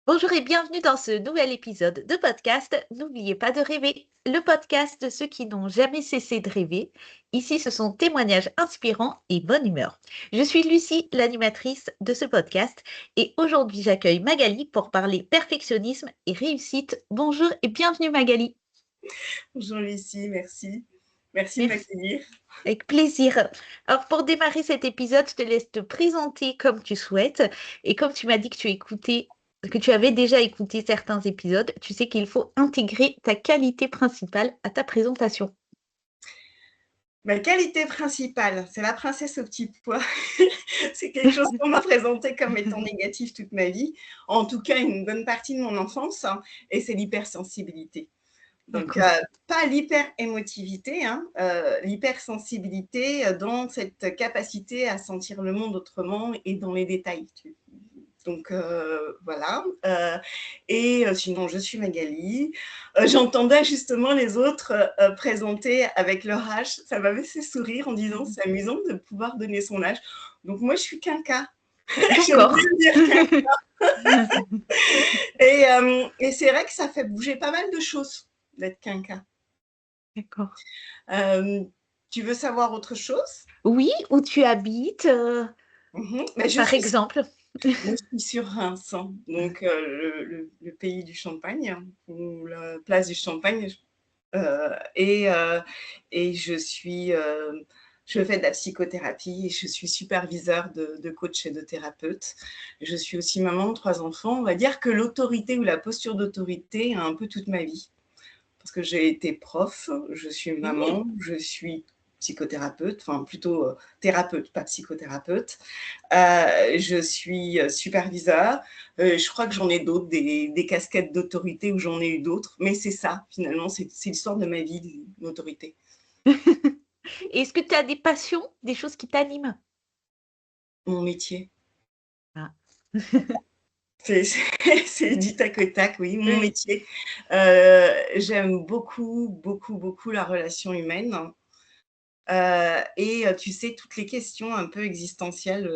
Bonjour et bienvenue dans ce nouvel épisode de podcast. N'oubliez pas de rêver, le podcast de ceux qui n'ont jamais cessé de rêver. Ici, ce sont témoignages inspirants et bonne humeur. Je suis Lucie, l'animatrice de ce podcast, et aujourd'hui, j'accueille Magali pour parler perfectionnisme et réussite. Bonjour et bienvenue Magali. Bonjour Lucie, merci. Merci de Merci, m'accueillir. avec plaisir. Alors, pour démarrer cet épisode, je te laisse te présenter comme tu souhaites. Et comme tu m'as dit que tu avais déjà écouté certains épisodes, tu sais qu'il faut intégrer ta qualité principale à ta présentation. Ma qualité principale, c'est la princesse au petit pois. C'est quelque chose qu'on m'a présenté comme étant négatif toute ma vie, en tout cas une bonne partie de mon enfance, hein, et c'est l'hypersensibilité. Donc, D'accord. pas l'hyper-émotivité, hein, l'hypersensibilité dans cette capacité à sentir le monde autrement et dans les détails. Donc voilà. Et sinon, je suis Magali. J'entendais justement les autres présenter avec leur âge. Ça m'avait fait sourire en disant c'est amusant de pouvoir donner son âge. Donc moi, je suis quinca. J'aime D'accord. bien dire quinca. Et c'est vrai que ça fait bouger pas mal de choses d'être quinca. D'accord. Euh, Tu veux savoir autre chose? Oui, où tu habites, Mais par exemple. je suis sur Reims, hein, donc le pays du champagne, hein, ou la place du champagne. Euh, et, euh, et je fais de la psychothérapie et je suis superviseur de coach et de thérapeute. Je suis aussi maman de 3 enfants. On va dire que l'autorité ou la posture d'autorité a un peu toute ma vie. Parce que j'ai été prof, je suis Mmh. maman, je suis psychothérapeute, enfin plutôt thérapeute, pas psychothérapeute. Je suis superviseur. Je crois que j'en ai d'autres, des casquettes d'autorité où j'en ai eu d'autres. Mais c'est ça, finalement, c'est l'histoire de ma vie, l'autorité. Est-ce que tu as des passions, des choses qui t'animent? Mon métier. Ah. C'est du tac au tac, oui, mon Oui. métier. J'aime beaucoup, beaucoup, beaucoup la relation humaine. Et tu sais, toutes les questions un peu existentielles.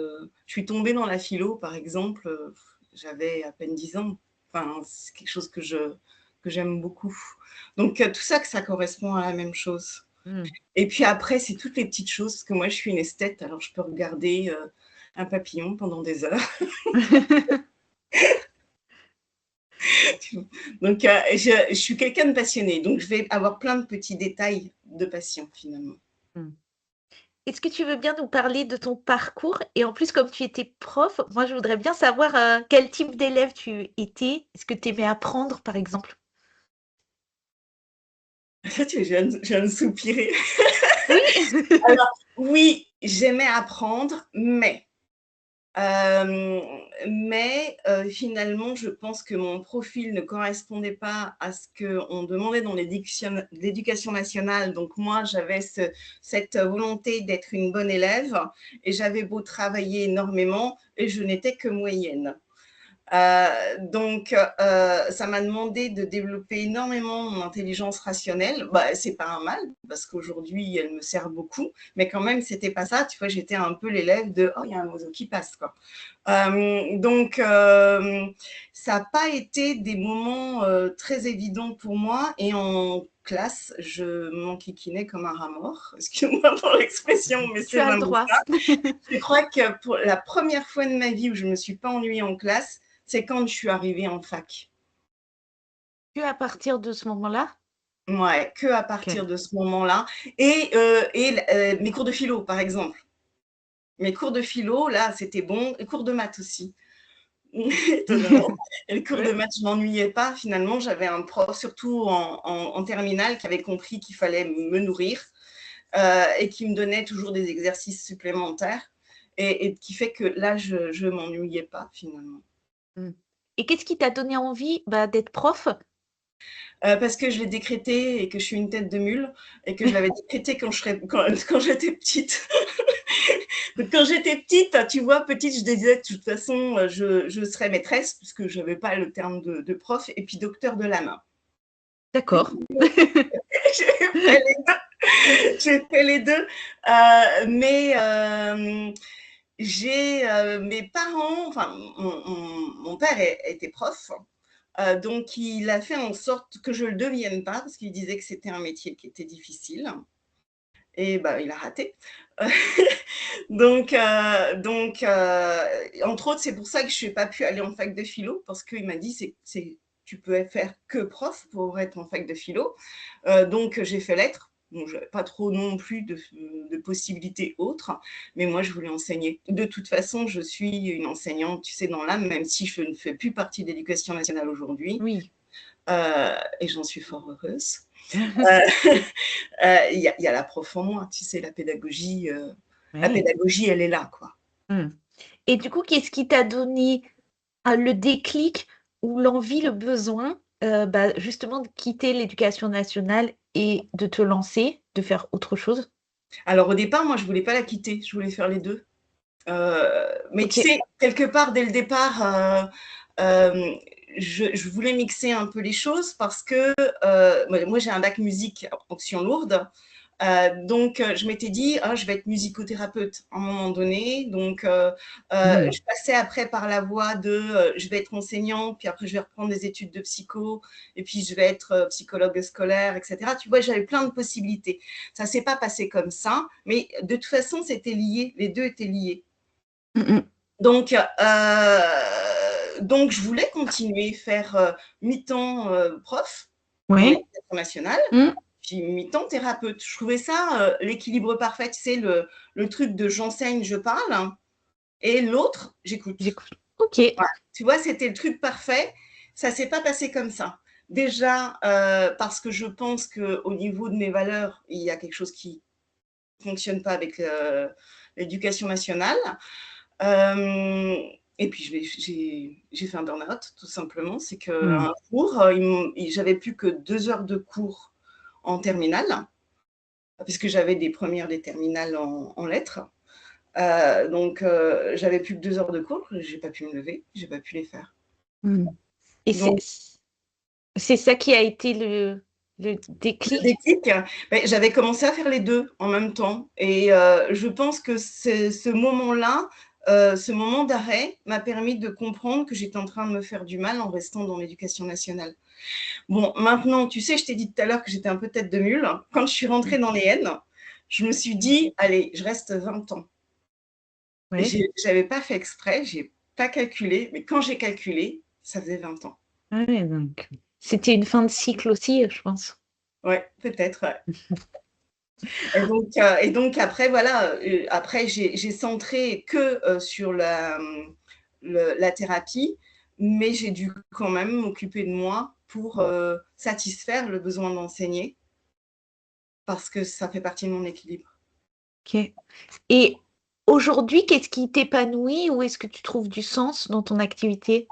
Je suis tombée dans la philo, par exemple, j'avais à peine 10 ans. Enfin, c'est quelque chose que j'aime beaucoup. Donc, tout ça, que ça correspond à la même chose. Mmh. Et puis après, c'est toutes les petites choses, parce que moi, je suis une esthète, alors je peux regarder un papillon pendant des heures. Donc, je suis quelqu'un de passionné, donc je vais avoir plein de petits détails de passion, finalement. Mmh. Est-ce que tu veux bien nous parler de ton parcours? Et en plus, comme tu étais prof, moi, je voudrais bien savoir, quel type d'élève tu étais. Est-ce que tu aimais apprendre, par exemple? Je viens de soupirer. Oui. Alors, oui, j'aimais apprendre, euh, finalement, je pense que mon profil ne correspondait pas à ce qu'on demandait dans l'éducation nationale. Donc moi, j'avais cette volonté d'être une bonne élève et j'avais beau travailler énormément et je n'étais que moyenne. Donc, ça m'a demandé de développer énormément mon intelligence rationnelle. Bah, c'est pas un mal, parce qu'aujourd'hui, elle me sert beaucoup, mais quand même, c'était pas ça. Tu vois, j'étais un peu l'élève de « Oh, il y a un oiseau qui passe », quoi. Donc, ça n'a pas été des moments très évidents pour moi. Et en classe, je m'enquiquinais comme un rat mort. Excuse-moi pour l'expression, mais Tu c'est as le vraiment droit. ça. Je crois que pour la première fois de ma vie où je ne me suis pas ennuyée en classe, c'est quand je suis arrivée en fac. Que à partir de ce moment-là? Ouais, que à OK. partir de ce moment-là. Mes cours de philo, par exemple. Mes cours de philo, là, c'était bon. Les cours de maths aussi. Étonnamment. Et le cours de Ouais. maths, je m'ennuyais pas. Finalement, j'avais un prof, surtout en terminale, qui avait compris qu'il fallait me nourrir et qui me donnait toujours des exercices supplémentaires et qui fait que là, je m'ennuyais pas finalement. Mmh. Et qu'est-ce qui t'a donné envie, bah, d'être prof? Parce que je l'ai décrété et que je suis une tête de mule et que je l'avais décrété quand j'étais petite. Donc, quand j'étais petite, tu vois, petite, je disais de toute façon, je serais maîtresse, puisque je n'avais pas le terme de prof, et puis docteur de la main. D'accord. J'ai fait les deux. Mais mes parents, enfin, mon père était prof, donc il a fait en sorte que je ne le devienne pas, parce qu'il disait que c'était un métier qui était difficile. Et bah, il a raté. Entre autres, c'est pour ça que je n'ai pas pu aller en fac de philo, parce qu'il m'a dit, tu peux faire que prof pour être en fac de philo. Donc, j'ai fait lettres. Bon, je n'avais pas trop non plus de possibilités autres, mais moi, je voulais enseigner. De toute façon, je suis une enseignante, tu sais, dans l'âme, même si je ne fais plus partie de l'éducation nationale aujourd'hui. Oui. Et j'en suis fort heureuse. Il y a la prof en moi, tu sais, la pédagogie, Ouais. elle est là, quoi. Et du coup, qu'est-ce qui t'a donné le déclic ou l'envie, le besoin, justement de quitter l'éducation nationale et de te lancer, de faire autre chose? Alors au départ, moi, je voulais pas la quitter, je voulais faire les 2. Mais tu OK. sais, quelque part, dès le départ, hem, je voulais mixer un peu les choses parce que, moi, j'ai un bac musique option lourde. Donc, je m'étais dit: «Ah, je vais être musicothérapeute à un moment donné». Donc, Mmh. je passais après par la voie de, je vais être enseignante, puis après je vais reprendre des études de psycho et puis je vais être, psychologue scolaire et cetera. Tu vois? J'avais plein de possibilités. Ça s'est pas passé comme ça, mais de toute façon, c'était lié, les 2 étaient liés. Mmh mh. Donc je voulais continuer, faire, mi-temps, prof dans Ouais. l'éducation nationale, Mmh. puis mi-temps thérapeute. Je trouvais ça, l'équilibre parfait, tu sais, le truc de j'enseigne, je parle, hein, et l'autre, j'écoute. J'écoute. OK. Voilà, tu vois, c'était le truc parfait. Ça s'est pas passé comme ça. Déjà, parce que je pense qu'au niveau de mes valeurs, il y a quelque chose qui fonctionne pas avec, l'éducation nationale. Hem Et puis j'ai fait un burn-out tout simplement. C'est Mmh. qu'un jour, j'avais plus que 2 heures de cours en terminale, puisque j'avais des premières, des terminales en lettres. J'avais plus que 2 heures de cours, j'ai pas pu me lever, j'ai pas pu les faire. Mmh. Et Donc c'est ça qui a été le le déclic? déclic, j'avais commencé à faire les 2 en même temps et je pense que c'est ce moment-là, ce moment d'arrêt m'a permis de comprendre que j'étais en train de me faire du mal en restant dans l'éducation nationale. Bon, maintenant, tu sais, je t'ai dit tout à l'heure que j'étais un peu tête de mule. Quand je suis Mmh. rentrée dans les N, je me suis dit: «Allez, je reste 20 ans». Et Ouais. j'avais pas fait exprès, j'ai pas calculé, mais quand j'ai calculé, ça faisait 20 ans. Ah ouais, donc c'était une fin de cycle aussi, je pense. Ouais, peut-être, ouais. Et donc après voilà, après j'ai centré que, sur la thérapie, mais j'ai dû quand même m'occuper de moi pour, satisfaire le besoin d'enseigner parce que ça fait partie de mon équilibre. OK. Et aujourd'hui, qu'est-ce qui t'épanouit? Où est-ce que tu trouves du sens dans ton activité?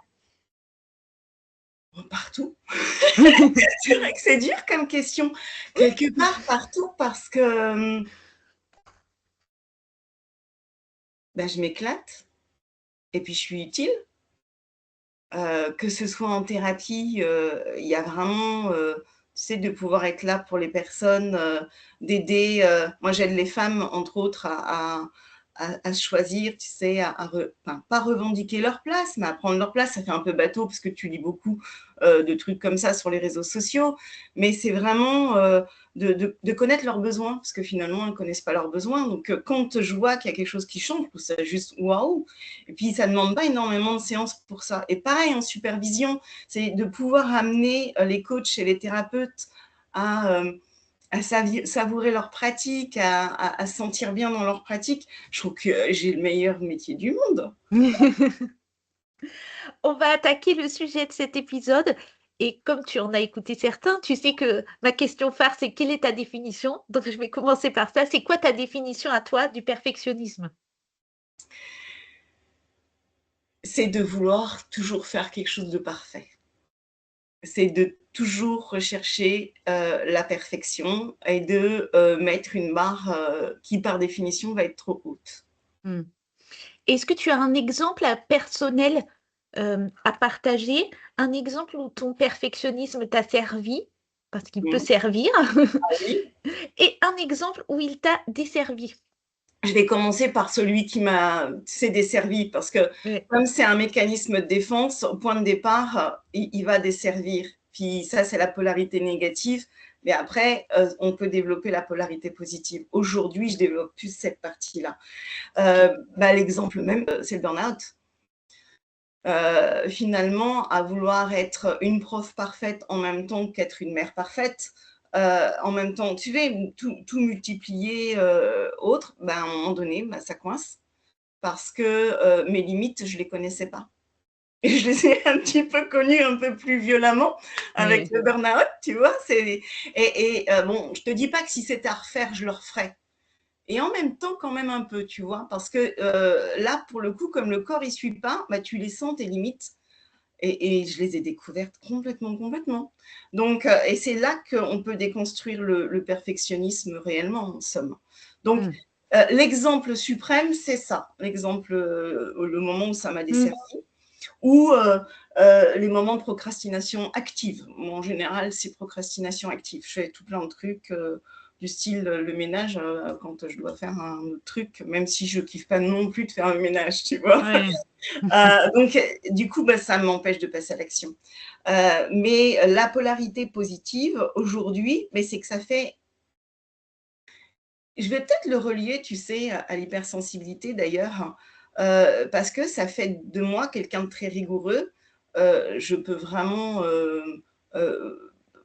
Partout. C'est vrai que c'est dur comme question. Quelque part, partout parce que, je m'éclate et puis je suis utile. Que ce soit en thérapie, il y a vraiment, tu sais, de pouvoir être là pour les personnes, d'aider, moi j'aide les femmes entre autres à choisir, tu sais, enfin pas revendiquer leur place, mais à prendre leur place. Ça fait un peu bateau parce que tu lis beaucoup, de trucs comme ça sur les réseaux sociaux, mais c'est vraiment, de connaître leurs besoins parce que finalement elles ne connaissent pas leurs besoins. Donc, quand je vois qu'il y a quelque chose qui change, je trouve ça juste waouh! Et puis, ça ne demande pas énormément de séances pour ça. Et pareil, en supervision, c'est de pouvoir amener les coachs et les thérapeutes à, savourer leur pratique, à se sentir bien dans leur pratique. Je trouve que j'ai le meilleur métier du monde. On va attaquer le sujet de cet épisode et comme tu en as écouté certains, tu sais que ma question phare, c'est quelle est ta définition? Donc je vais commencer par ça. C'est quoi ta définition à toi du perfectionnisme? C'est de vouloir toujours faire quelque chose de parfait. C'est de toujours rechercher, la perfection et de, mettre une barre, qui par définition va être trop haute. Mmh. Est-ce que tu as un exemple, personnel, à partager? Un exemple où ton perfectionnisme t'a servi, parce qu'il peut Mmh. servir, Ah oui. et un exemple où il t'a desservi? je vais commencer par celui qui m'a desservi, parce que Ouais. comme c'est un mécanisme de défense, au point de départ, il va desservir. Puis ça, c'est la polarité négative. Mais après, on peut développer la polarité positive. Aujourd'hui, je développe plus cette partie-là. Ok. L'exemple même, c'est le burn-out. Finalement, à vouloir être une prof parfaite en même temps qu'être une mère parfaite, en même temps, tu sais, tout multiplier, autre, à un moment donné, ça coince parce que mes limites, je ne les connaissais pas. Et je les ai un petit peu connues un peu plus violemment avec Ouais. le burn-out, tu vois. Bon, je ne te dis pas que si c'était à refaire, je le referais. Et en même temps, quand même un peu, tu vois, parce que là, pour le coup, comme le corps, il ne suit pas, tu les sens, tes limites. Et je les ai découvertes complètement, complètement. Donc, et c'est là qu'on peut déconstruire le perfectionnisme réellement, en somme. Donc, Mm. l'exemple suprême, c'est ça. L'exemple, le moment où ça m'a Mm. desservi, ou les moments de procrastination active. Moi, en général, c'est procrastination active. Je fais tout plein de trucs du style le ménage quand je dois faire un autre truc, même si je kiffe pas non plus de faire le ménage, tu vois. Ouais. Donc, du coup, ça m'empêche de passer à l'action. Mais la polarité positive, aujourd'hui, c'est que ça fait… Je vais peut-être le relier, tu sais, à l'hypersensibilité d'ailleurs, parce que ça fait de moi quelqu'un de très rigoureux. Je peux vraiment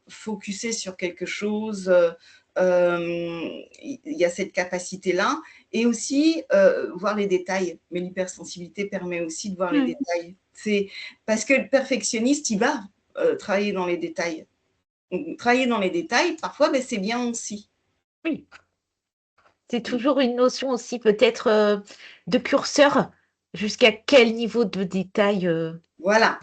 focuser sur quelque chose. Il y a cette capacité-là. Et aussi, voir les détails. Mais l'hypersensibilité permet aussi de voir les Mm. détails. C'est parce que le perfectionniste, il va travailler dans les détails. Donc, travailler dans les détails, parfois, c'est bien aussi. Oui. C'est toujours une notion aussi peut-être de curseur. Jusqu'à quel niveau de détail Voilà.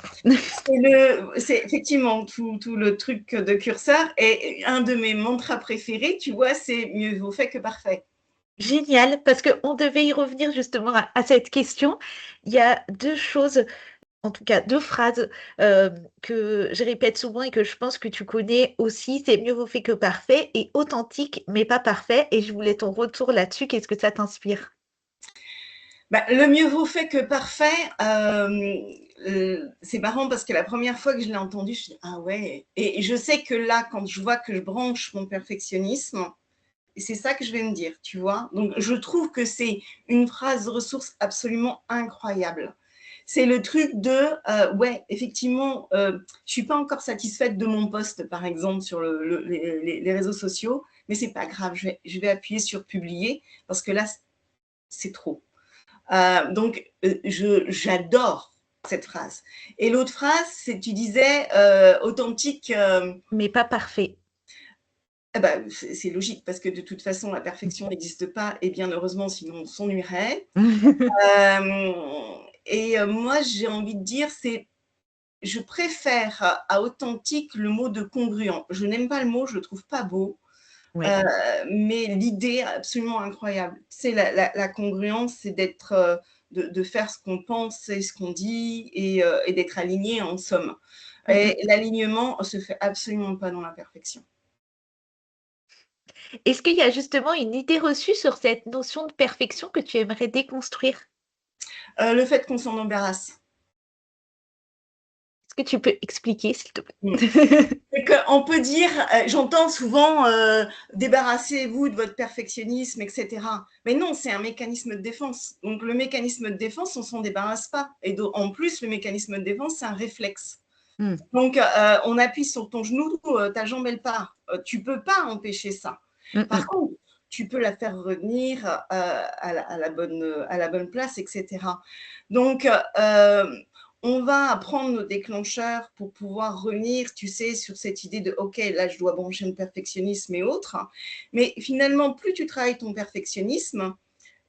C'est effectivement tout le truc de curseur. Et un de mes mantras préférés, tu vois, c'est mieux vaut fait que parfait. Génial, parce qu'on devait y revenir justement à cette question. Il y a 2 choses, en tout cas 2 phrases, que je répète souvent et que je pense que tu connais aussi, c'est: «Mieux vaut fait que parfait» et «authentique mais pas parfait» et je voulais ton retour là-dessus. Qu'est-ce que ça t'inspire? Le mieux vaut fait que parfait, c'est marrant parce que la première fois que je l'ai entendu, je me suis dit: «Ah ouais», et je sais que là, quand je vois que je branche mon perfectionnisme, c'est ça que je vais me dire, tu vois? Donc je trouve que c'est une phrase ressource absolument incroyable. C'est le truc de, ouais, effectivement, je suis pas encore satisfaite de mon post, par exemple, sur les réseaux sociaux, mais c'est pas grave, je vais appuyer sur publier parce que là, c'est trop. Donc, j'adore cette phrase. Et l'autre phrase, c'est, tu disais, authentique. Mais pas parfait. C'est logique parce que de toute façon, la perfection n'existe pas, et bien heureusement, sinon on s'ennuierait. Moi, j'ai envie de dire, je préfère à authentique le mot de congruent. Je n'aime pas le mot, je le trouve pas beau. Ouais. Euh, mais l'idée absolument incroyable. C'est la congruence, c'est de faire ce qu'on pense et ce qu'on dit, et d'être aligné en somme. Mmh mh. Et l'alignement se fait absolument pas dans la perfection. Est-ce qu'il y a justement une idée reçue sur cette notion de perfection que tu aimerais déconstruire? Le fait qu'on s'en embarrasse. Est-ce que tu peux expliquer s'il te Mm. plaît? C'est qu'on peut dire, j'entends souvent, débarrassez-vous de votre perfectionnisme, etc. Mais non, c'est un mécanisme de défense. Donc le mécanisme de défense, on s'en débarrasse pas. Et en plus, le mécanisme de défense, c'est un réflexe. Mmh. Donc, on appuie sur ton genou, ta jambe, elle part. Tu peux pas empêcher ça. Mmh Par mh. contre, tu peux la faire revenir à la bonne place, etc. Donc, on va apprendre nos déclencheurs pour pouvoir revenir, tu sais, sur cette idée de OK, là, je dois brancher le perfectionnisme et autres. Mais finalement, plus tu travailles ton perfectionnisme,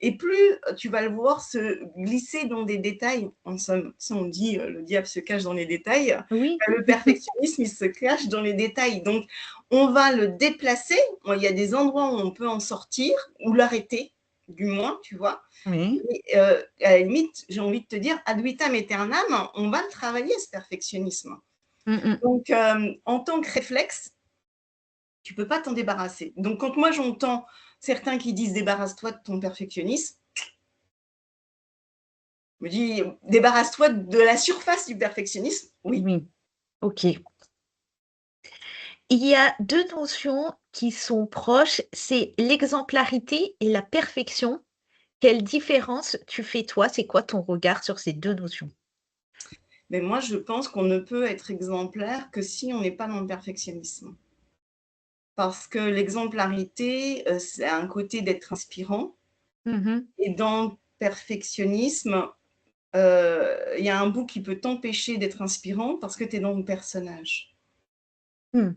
et plus tu vas le voir se glisser dans des détails. En somme, si on dit le diable se cache dans les détails, Oui. le perfectionnisme, il se cache dans les détails. Donc, on va le déplacer. Il y a des endroits où on peut en sortir, ou l'arrêter, du moins, tu vois. Oui. Et, à la limite, j'ai envie de te dire, ad vitam aeternam, on va le travailler, ce perfectionnisme. Mmh mh. Donc, en tant que réflexe, tu peux pas t'en débarrasser. Donc, quand moi j'entends certains qui disent débarrasse-toi de ton perfectionnisme. Je me dis débarrasse-toi de la surface du perfectionnisme. Oui. Oui, ok. Il y a deux notions qui sont proches, c'est l'exemplarité et la perfection. Quelle différence tu fais toi? C'est quoi ton regard sur ces deux notions? Mais moi, je pense qu'on ne peut être exemplaire que si on n'est pas dans le perfectionnisme. Parce que l'exemplarité, c'est un côté d'être inspirant. Mhm. Et dans le perfectionnisme, il y a un bout qui peut t'empêcher d'être inspirant parce que tu es dans le personnage. Mm.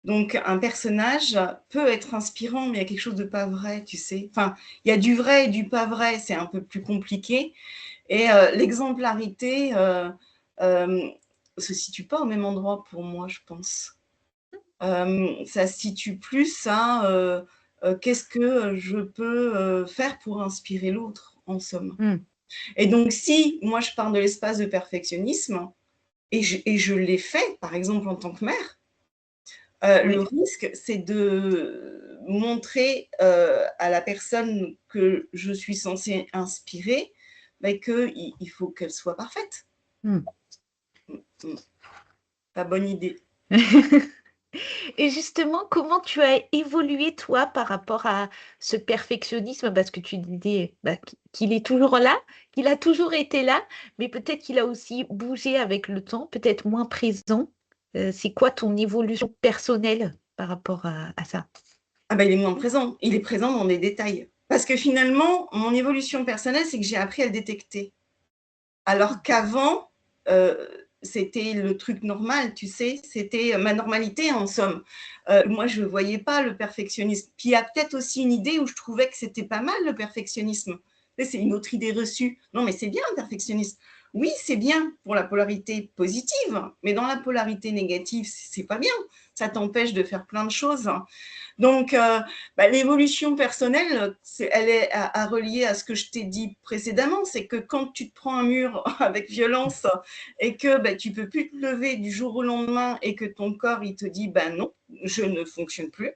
Donc, un personnage peut être inspirant, mais il y a quelque chose de pas vrai, tu sais. Enfin, il y a du vrai et du pas vrai, c'est un peu plus compliqué. Et l'exemplarité se situe pas au même endroit pour moi, je pense. Ça se situe plus à qu'est-ce que je peux faire pour inspirer l'autre, en somme. Mm. Et donc, si moi je pars de l'espace de perfectionnisme, et je l'ai fait, par exemple en tant que mère, le Oui. risque, c'est de montrer à la personne que je suis censée inspirer, qu'il faut qu'elle soit parfaite. Mm. Pas bonne idée. Et justement, comment tu as évolué toi par rapport à ce perfectionnisme? Parce que tu disais qu'il est toujours là, qu'il a toujours été là, mais peut-être qu'il a aussi bougé avec le temps, peut-être moins présent. C'est quoi ton évolution personnelle par rapport à ça? Ah ben, il est moins présent. Il est présent dans des détails. Parce que finalement, mon évolution personnelle, c'est que j'ai appris à le détecter. Alors qu'avant, c'était le truc normal, tu sais, c'était ma normalité en somme. Moi, je ne voyais pas le perfectionnisme. Puis il y a peut-être aussi une idée où je trouvais que c'était pas mal le perfectionnisme. C'est une autre idée reçue. Non, mais c'est bien le perfectionnisme. Oui, c'est bien pour la polarité positive, mais dans la polarité négative, c'est pas bien. Ça t'empêche de faire plein de choses. Donc, l'évolution personnelle, elle est à relier à ce que je t'ai dit précédemment, c'est que quand tu te prends un mur avec violence et que tu ne peux plus te lever du jour au lendemain et que ton corps, il te dit, non, je ne fonctionne plus,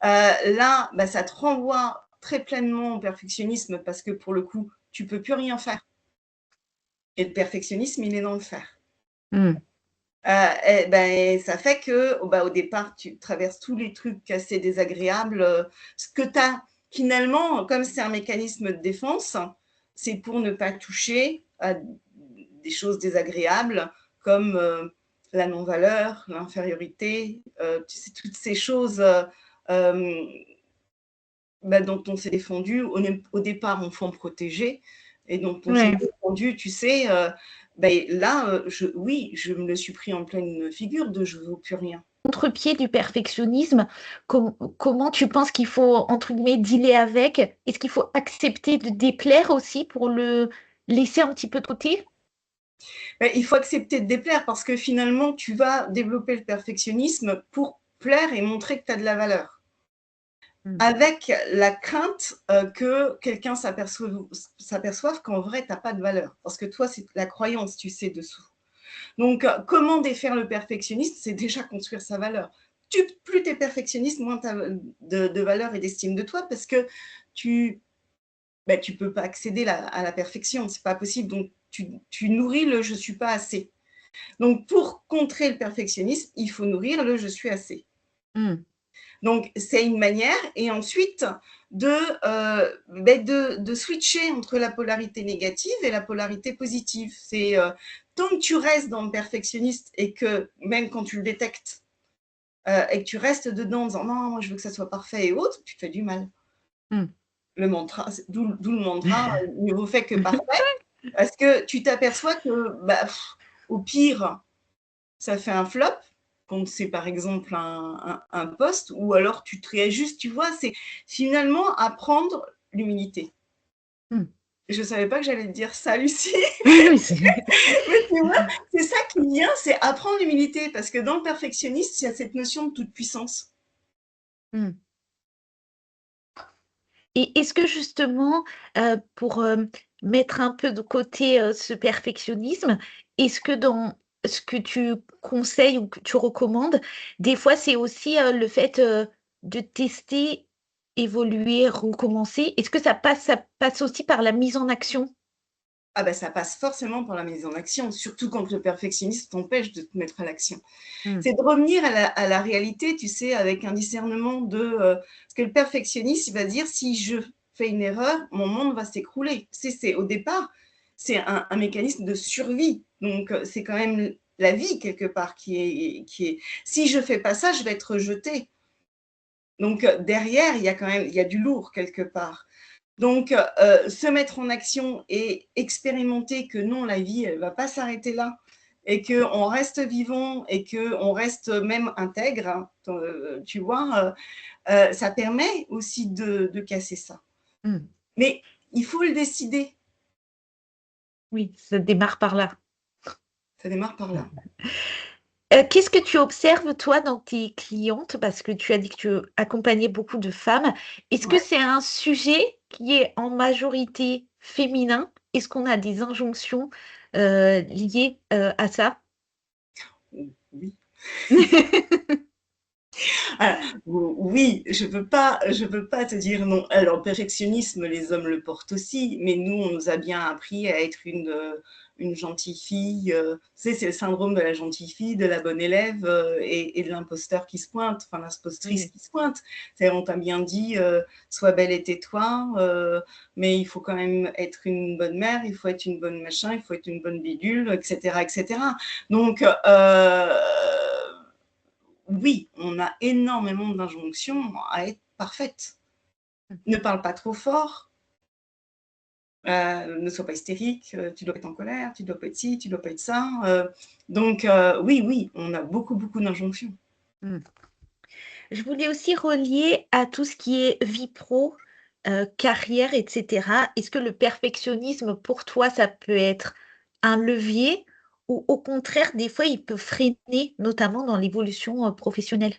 là, ça te renvoie très pleinement au perfectionnisme parce que pour le coup, tu ne peux plus rien faire. Et le perfectionnisme, il est dans le faire. Mm. Ça fait que, au départ, tu traverses tous les trucs assez désagréables. Ce que tu as finalement, comme c'est un mécanisme de défense, c'est pour ne pas toucher à des choses désagréables comme la non-valeur, l'infériorité, tu sais, toutes ces choses euh, dont on s'est défendu au départ en fond protégé et dont on s'est Ouais. défendu, tu sais. Là, oui, je me le suis pris en pleine figure de je ne vaux plus rien. Contre-pied du perfectionnisme, comment tu penses qu'il faut, entre guillemets, dealer avec? Est-ce qu'il faut accepter de déplaire aussi pour le laisser un petit peu de côté? Il faut accepter de déplaire parce que finalement, tu vas développer le perfectionnisme pour plaire et montrer que tu as de la valeur. Mm. Avec la crainte que quelqu'un s'aperçoive qu'en vrai, tu n'as pas de valeur. Parce que toi, c'est la croyance, tu sais, dessous. Donc, comment défaire le perfectionnisme? C'est déjà construire sa valeur. Plus tu es perfectionniste, moins tu as de valeur et d'estime de toi parce que tu ne peux pas accéder à la perfection. Ce n'est pas possible. Donc, tu nourris le « je ne suis pas assez ». Donc, pour contrer le perfectionnisme, il faut nourrir le « je suis assez ». Mm. Donc, c'est une manière. Et ensuite, de switcher entre la polarité négative et la polarité positive. C'est tant que tu restes dans le perfectionniste et que même quand tu le détectes et que tu restes dedans en disant non, moi je veux que ça soit parfait et autres, tu te fais du mal. Mm. Le mantra, d'où le mantra, mieux vaut fait que parfait, parce que tu t'aperçois que au pire, ça fait un flop, quand c'est par exemple un poste, ou alors tu te réajustes, tu vois, c'est finalement apprendre l'humilité. Mm. Je ne savais pas que j'allais te dire ça, Lucie, Oui, oui, mais tu vois, c'est ça qui vient, c'est apprendre l'humilité, parce que dans le perfectionniste, il y a cette notion de toute puissance. Mm. Et est-ce que justement, pour mettre un peu de côté ce perfectionnisme, est-ce que dans ce que tu conseilles ou que tu recommandes, des fois c'est aussi le fait de tester évoluer, recommencer, est-ce que ça passe aussi par la mise en action? Ah ben, ça passe forcément par la mise en action, surtout quand le perfectionnisme t'empêche de te mettre à l'action. Mmh. C'est de revenir à la réalité, tu sais, avec un discernement parce que le perfectionniste, il va dire: «Si je fais une erreur, mon monde va s'écrouler». Tu sais, c'est au départ, c'est un mécanisme de survie, donc c'est quand même la vie quelque part qui est: «Si je fais pas ça, je vais être rejeté». Donc derrière, il y a du lourd quelque part. Donc se mettre en action et expérimenter que non, la vie, elle va pas s'arrêter là et qu'on reste vivant et qu'on reste même intègre, hein, tu vois? Ça permet aussi de casser ça. Mmh. Mais il faut le décider, Oui, ça démarre par là. ça démarre par là. Qu'est-ce que tu observes toi dans tes clientes? Parce que tu as dit que tu accompagnais beaucoup de femmes. Est-ce que Ouais. c'est un sujet qui est en majorité féminin? Est-ce qu'on a des injonctions, liées, à ça? Oui. Ah, oui, je peux pas te dire non. Alors, le perfectionnisme, les hommes le portent aussi, mais nous, on nous a bien appris à être une gentille fille. Tu sais, c'est le syndrome de la gentille fille, de la bonne élève et de l'imposteur qui se pointe, enfin l'impostrice Oui. qui se pointe. C'est-à-dire, on t'a bien dit, sois belle et tais-toi, mais il faut quand même être une bonne mère, il faut être une bonne machin, il faut être une bonne bidule, etc., etc. Donc, oui, on a énormément d'injonctions à être parfaite. Ne parle pas trop fort, ne sois pas hystérique, tu dois être en colère, tu dois pas être ci, tu dois pas être ça. Donc, oui, oui, on a beaucoup, beaucoup d'injonctions. Mmh. Je voulais aussi relier à tout ce qui est vie pro, carrière et cetera. Est-ce que le perfectionnisme pour toi, ça peut être un levier ou au contraire, des fois, il peut freiner, notamment dans l'évolution, professionnelle?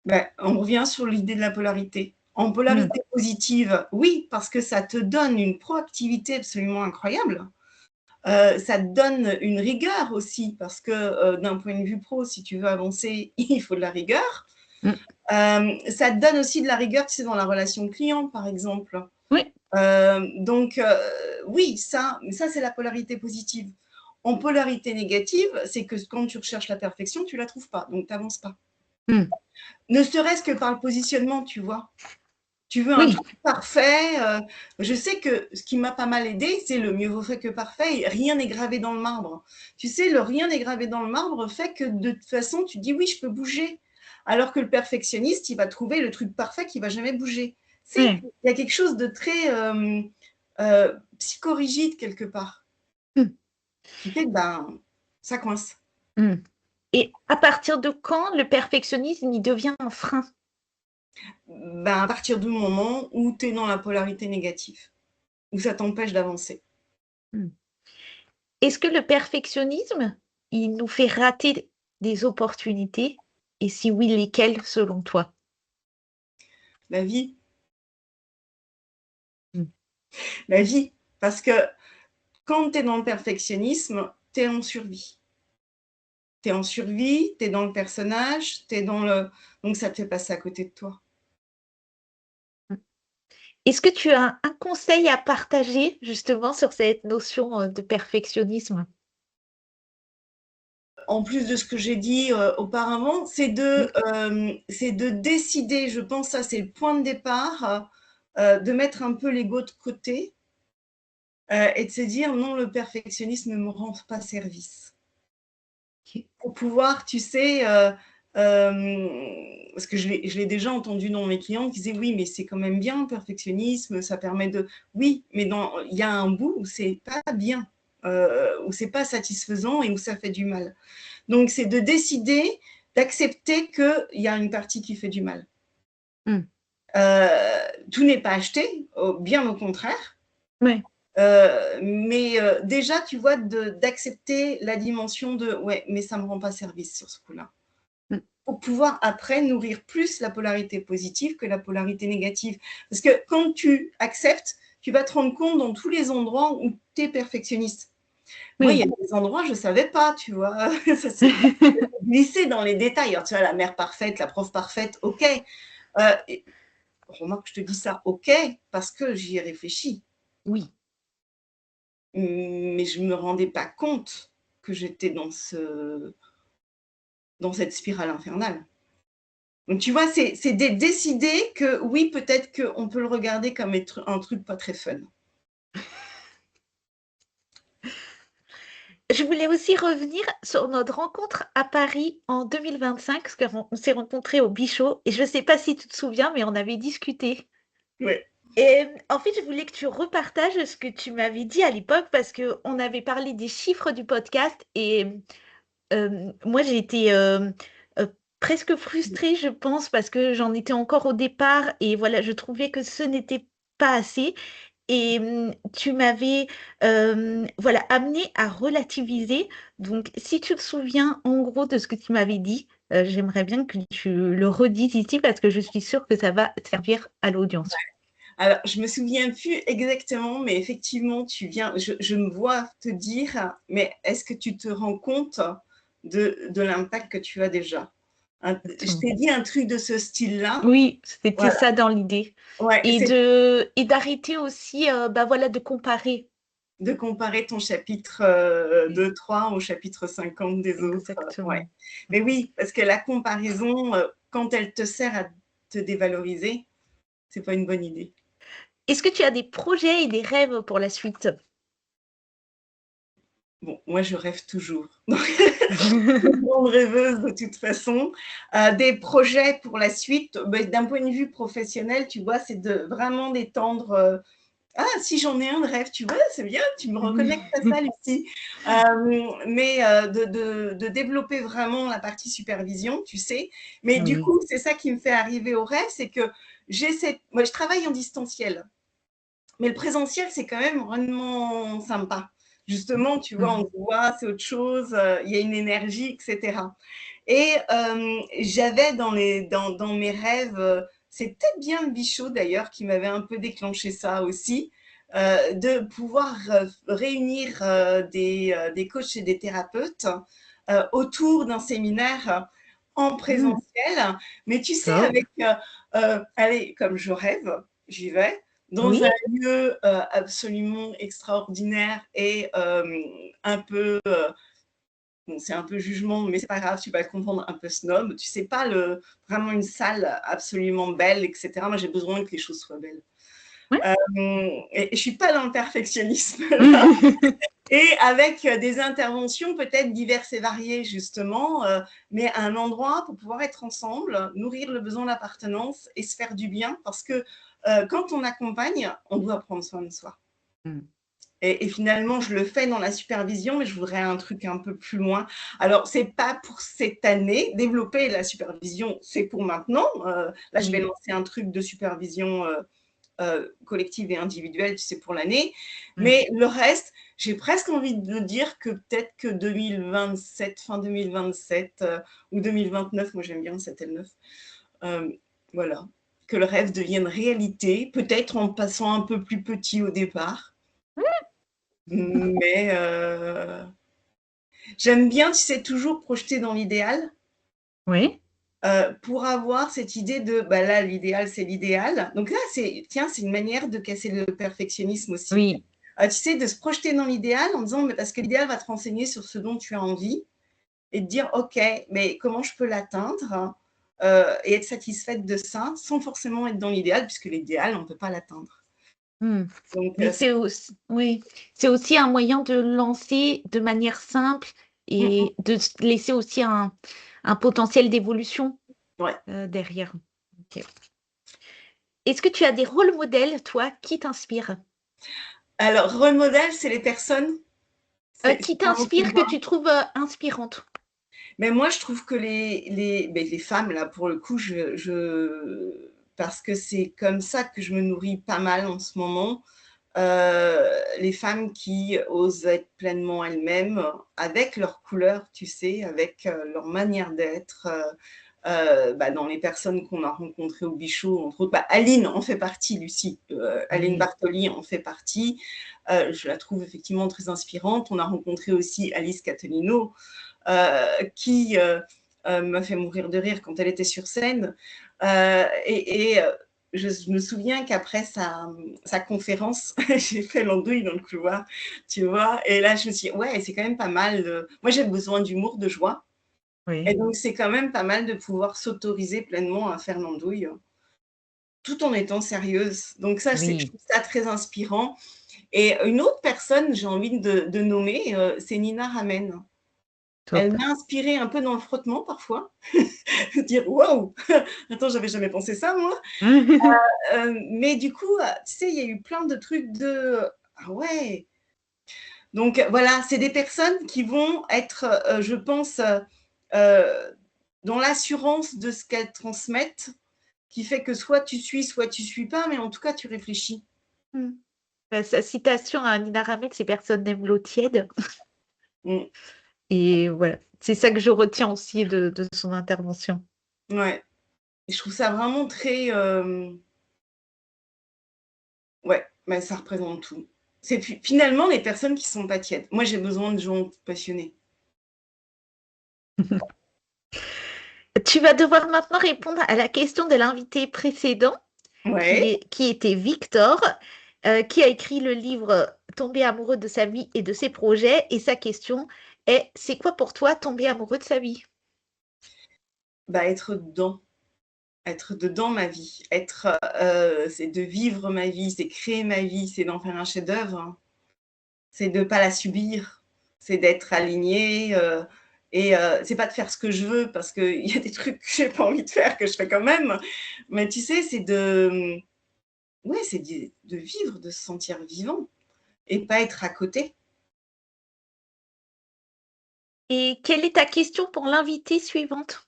Ben, on revient sur l'idée de la polarité. En Mmh. polarité positive, oui, parce que ça te donne une proactivité absolument incroyable. Ça te donne une rigueur aussi, parce que d'un point de vue pro, si tu veux avancer, il faut de la rigueur. Mmh. Ça te donne aussi de la rigueur, tu sais, dans la relation client, par exemple. Oui. Donc, oui, ça c'est la polarité positive. En polarité négative, c'est que quand tu recherches la perfection, tu ne la trouves pas, donc tu n'avances pas. Mmh. Ne serait-ce que par le positionnement, tu vois. Tu veux un Oui. truc parfait. Je sais que ce qui m'a pas mal aidé, c'est le mieux vaut fait que parfait. Et rien n'est gravé dans le marbre. Tu sais, le rien n'est gravé dans le marbre fait que de toute façon, tu dis oui, je peux bouger. Alors que le perfectionniste, il va trouver le truc parfait qui va jamais bouger. C'est, Ouais. il y a quelque chose de très psychorigide quelque part, Mmh. qui fait que ben, ça coince. Mmh. Et à partir de quand le perfectionnisme, il devient un frein? Ben, à partir du moment où tu es dans la polarité négative, où ça t'empêche d'avancer. Mmh. Est-ce que le perfectionnisme, il nous fait rater des opportunités? Et si oui, lesquelles selon toi? La vie, Mmh. la vie, parce que quand tu es dans le perfectionnisme, tu es en survie. Tu es en survie, tu es dans le personnage, tu es dans le donc ça te fait passer à côté de toi. Mmh. Est-ce que tu as un conseil à partager justement sur cette notion, de perfectionnisme? En plus de ce que j'ai dit, auparavant, Oui. c'est de décider, je pense ça c'est le point de départ, de mettre un peu l'ego de côté, et de se dire: «Non, le perfectionnisme ne me rend pas service». OK. Pour pouvoir, tu sais, parce que je l'ai déjà entendu dans mes clients qui disaient: «Oui, mais c'est quand même bien le perfectionnisme, ça permet de». Oui, mais il y a un bout où c'est pas bien, où c'est pas satisfaisant et où ça fait du mal. Donc c'est de décider, d'accepter qu'il y a une partie qui fait du mal. Mmh. Tout n'est pas acheté, bien au contraire. Ouais. Mais déjà, tu vois, d'accepter la dimension de ouais, mais ça ne me rend pas service sur ce coup-là. Mmh. Pour pouvoir après nourrir plus la polarité positive que la polarité négative. Parce que quand tu acceptes, tu vas te rendre compte dans tous les endroits où tu es perfectionniste. Moi, il y Oui. a des endroits, je ne savais pas, tu vois. Ça s'est glissé dans les détails. Alors, tu vois, la mère parfaite, la prof parfaite, ok. remarque, je te dis ça, ok, parce que j'y ai réfléchi. Oui. Mais je ne me rendais pas compte que j'étais dans cette spirale infernale. Donc, tu vois, c'est décider que oui, peut-être qu'on peut le regarder comme un truc pas très fun. Je voulais aussi revenir sur notre rencontre à Paris en 2025, parce qu'on s'est rencontrés au Bichot, et je ne sais pas si tu te souviens, mais on avait discuté. Ouais. Et en fait, je voulais que tu repartages ce que tu m'avais dit à l'époque, parce qu'on avait parlé des chiffres du podcast, et moi, j'ai été presque frustrée, je pense, parce que j'en étais encore au départ, et voilà, je trouvais que ce n'était pas assez. Et tu m'avais, voilà, amené à relativiser. Donc, si tu te souviens en gros de ce que tu m'avais dit, j'aimerais bien que tu le redises ici parce que je suis sûre que ça va servir à l'audience. Alors, je me souviens plus exactement, mais effectivement, je me vois te dire, mais est-ce que tu te rends compte de l'impact que tu as déjà? Je Exactement. t'ai dit un truc de ce style-là. Oui, c'était Voilà. ça dans l'idée. Ouais, Et c'est d'arrêter aussi, bah voilà, de comparer. de comparer ton chapitre Oui. 2-3 au chapitre 50 des autres. Ouais. Exactement. Mais oui, parce que la comparaison, quand elle te sert à te dévaloriser, c'est pas une bonne idée. Est-ce que tu as des projets et des rêves pour la suite? Bon, moi, je rêve toujours. Une grande rêveuse de toute façon. Des projets pour la suite, d'un point de vue professionnel, tu vois, c'est vraiment d'étendre. Ah, si j'en ai un de rêve, tu vois, c'est bien, tu me reconnectes à ça, Lucie. Mais de développer vraiment la partie supervision, tu sais. Mais du Oui. coup, c'est ça qui me fait arriver au rêve, c'est que moi, je travaille en distanciel. Mais le présentiel, c'est quand même vraiment sympa. Justement, tu vois, on se voit, c'est autre chose, il y a une énergie, etc. Et j'avais dans mes rêves, c'est peut-être bien le Bichot d'ailleurs qui m'avait un peu déclenché ça aussi, de pouvoir réunir des coachs et des thérapeutes autour d'un séminaire en Mmh. présentiel. Mais tu sais, Top. avec, allez, comme je rêve, j'y vais, dans Oui. un lieu absolument extraordinaire et un peu bon, c'est un peu jugement, mais c'est pas grave, tu vas le comprendre, un peu snob. Tu sais pas vraiment une salle absolument belle, etc. Moi, j'ai besoin que les choses soient belles. Ouais. Et je suis pas dans le perfectionnisme là. Et avec des interventions peut-être diverses et variées justement, mais un endroit pour pouvoir être ensemble, nourrir le besoin d'appartenance et se faire du bien, parce que quand on accompagne, on doit prendre soin de soi. Mmh. Et finalement, je le fais dans la supervision, mais je voudrais un truc un peu plus loin. Alors, c'est pas pour cette année. Développer la supervision, c'est pour maintenant. Là, je vais Oui. lancer un truc de supervision collective et individuelle, tu sais, pour l'année. Oui. Mais le reste, j'ai presque envie de dire que peut-être que 2027, fin 2027 ou 2029, moi j'aime bien 7 et le 9, voilà, que le rêve devienne réalité, peut-être en passant un peu plus petit au départ. Mais j'aime bien, tu sais, toujours projeter dans l'idéal Oui. pour avoir cette idée de, bah là, l'idéal, c'est l'idéal. Donc là, tiens, c'est une manière de casser le perfectionnisme aussi. Oui. Tu sais, de se projeter dans l'idéal en disant, mais parce que l'idéal va te renseigner sur ce dont tu as envie et de dire, OK, mais comment je peux l'atteindre et être satisfaite de ça sans forcément être dans l'idéal, puisque l'idéal, on ne peut pas l'atteindre. Mmh. Donc, Mais c'est aussi oui, c'est aussi un moyen de lancer de manière simple et de s laisser aussi un potentiel d'évolution, ouais. derrière. OK. Est-ce que tu as des rôles modèles, toi, qui t'inspirent? Alors, rôle modèle, c'est les personnes. C'est Qui vraiment ce que je t'inspirent, que vois. tu trouves, inspirantes? Mais moi, je trouve que les femmes, là, pour le coup, parce que c'est comme ça que je me nourris pas mal en ce moment, les femmes qui osent être pleinement elles-mêmes, avec leurs couleurs, tu sais, avec leur manière d'être, bah, dans les personnes qu'on a rencontrées au Bichot, entre autres, bah, Aline en fait partie, Lucie, Aline Oui. Bartoli en fait partie. Je la trouve effectivement très inspirante. On a rencontré aussi Alice Catalino, qui m'a fait mourir de rire quand elle était sur scène. Et je me souviens qu'après sa conférence, j'ai fait l'andouille dans le couloir, tu vois. Et là, je me suis dit, ouais, c'est quand même pas mal. Moi, j'ai besoin d'humour, de joie. Et Oui, donc, c'est quand même pas mal de pouvoir s'autoriser pleinement à faire l'andouille, tout en étant sérieuse. Donc ça, je oui, trouve ça très inspirant. Et une autre personne, j'ai envie de nommer, c'est Nina Ramen. Elle top. m'a inspirée un peu dans le frottement parfois. Dire, waouh, attends, j'avais jamais pensé ça, moi. Mais du coup, tu sais, il y a eu plein de trucs de ah ouais. Donc voilà, c'est des personnes qui vont être, je pense, dans l'assurance de ce qu'elles transmettent, qui fait que soit tu suis pas, mais en tout cas, tu réfléchis. Mm. Sa citation à Nina Ramen, c'est personne n'aime l'eau tiède. Mm, Et voilà, c'est ça que je retiens aussi de son intervention. ouais. Et je trouve ça vraiment très, ouais, bah, ça représente tout. C'est finalement les personnes qui sont pas tièdes. Moi, j'ai besoin de gens passionnés. Tu vas devoir maintenant répondre à la question de l'invité précédent, Ouais. qui était Victor, qui a écrit le livre Tomber amoureux de sa vie et de ses projets. Et sa question est, c'est quoi pour toi tomber amoureux de sa vie? Bah, être dedans ma vie, c'est de vivre ma vie, c'est créer ma vie, c'est d'en faire un chef-d'œuvre, hein. C'est de pas la subir, c'est d'être aligné, c'est pas de faire ce que je veux parce qu'il y a des trucs que j'ai pas envie de faire que je fais quand même. Mais tu sais, c'est de ouais, c'est de vivre, de se sentir vivant et pas être à côté. Et quelle est ta question pour l'invité suivante?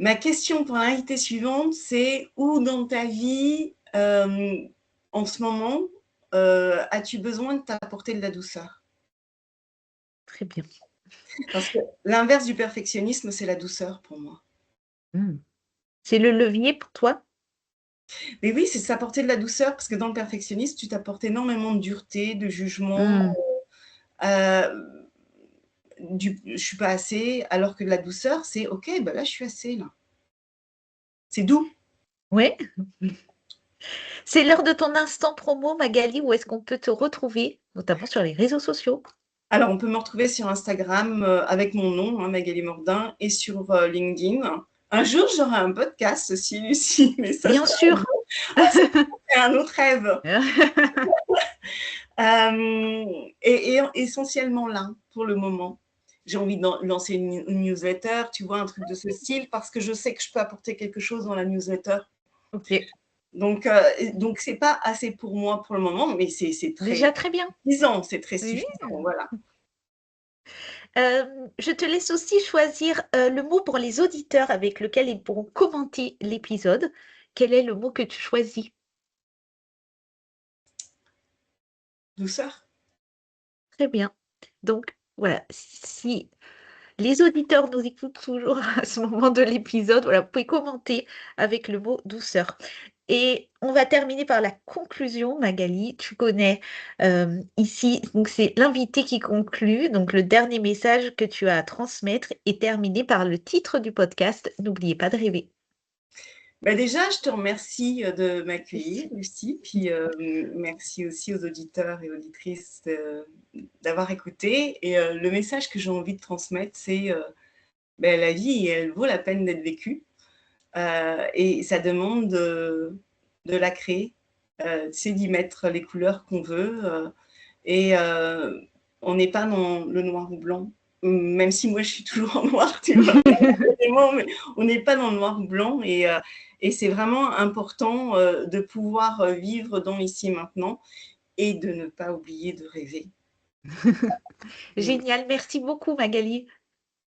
Ma question pour l'invité suivante, c'est où dans ta vie, en ce moment, as-tu besoin de t'apporter de la douceur? Très bien. Parce que l'inverse du perfectionnisme, c'est la douceur pour moi. Hmm. C'est le levier pour toi? Mais oui, c'est s'apporter de la douceur parce que dans le perfectionnisme, tu t'apportes énormément de dureté, de jugement, Hmm. heu, je suis pas assez, alors que de la douceur, c'est OK, bah là, je suis assez là. C'est doux. Oui. C'est l'heure de ton instant promo, Magali, où est-ce qu'on peut te retrouver, notamment sur les réseaux sociaux? Alors, on peut me retrouver sur Instagram, avec mon nom, hein, Magali Mordin, et sur, LinkedIn. Un jour, j'aurai un podcast aussi, Lucie, mais ça, Bien sûr. c'est un autre rêve. Et essentiellement là, pour le moment. J'ai envie de lancer une newsletter, tu vois, un truc de ce style, parce que je sais que je peux apporter quelque chose dans la newsletter. Ok, Donc c'est pas assez pour moi pour le moment, mais c'est très déjà très bien. suffisant, c'est très Oui. suffisant, voilà. Je te laisse aussi choisir le mot pour les auditeurs avec lequel ils pourront commenter l'épisode. Quel est le mot que tu choisis? Douceur. Très bien. Donc, voilà, si les auditeurs nous écoutent toujours à ce moment de l'épisode, voilà, vous pouvez commenter avec le mot douceur. Et on va terminer par la conclusion, Magali. Tu connais ici, donc c'est l'invité qui conclut. Donc le dernier message que tu as à transmettre est terminé par le titre du podcast. N'oubliez pas de rêver. Bah, déjà, je te remercie, de m'accueillir, Lucie, puis, merci aussi aux auditeurs et auditrices, d'avoir écouté et le message que j'ai envie de transmettre, c'est, la vie, elle vaut la peine d'être vécue, et ça demande de la créer, tu sais, d'y mettre les couleurs qu'on veut, et on n'est pas dans le noir ou blanc, même si moi je suis toujours en noir, tu vois? Mais on n'est pas dans le noir ou blanc et c'est vraiment important, de pouvoir, vivre dans l'ici et maintenant et de ne pas oublier de rêver. Mmh. Génial, merci beaucoup Magali.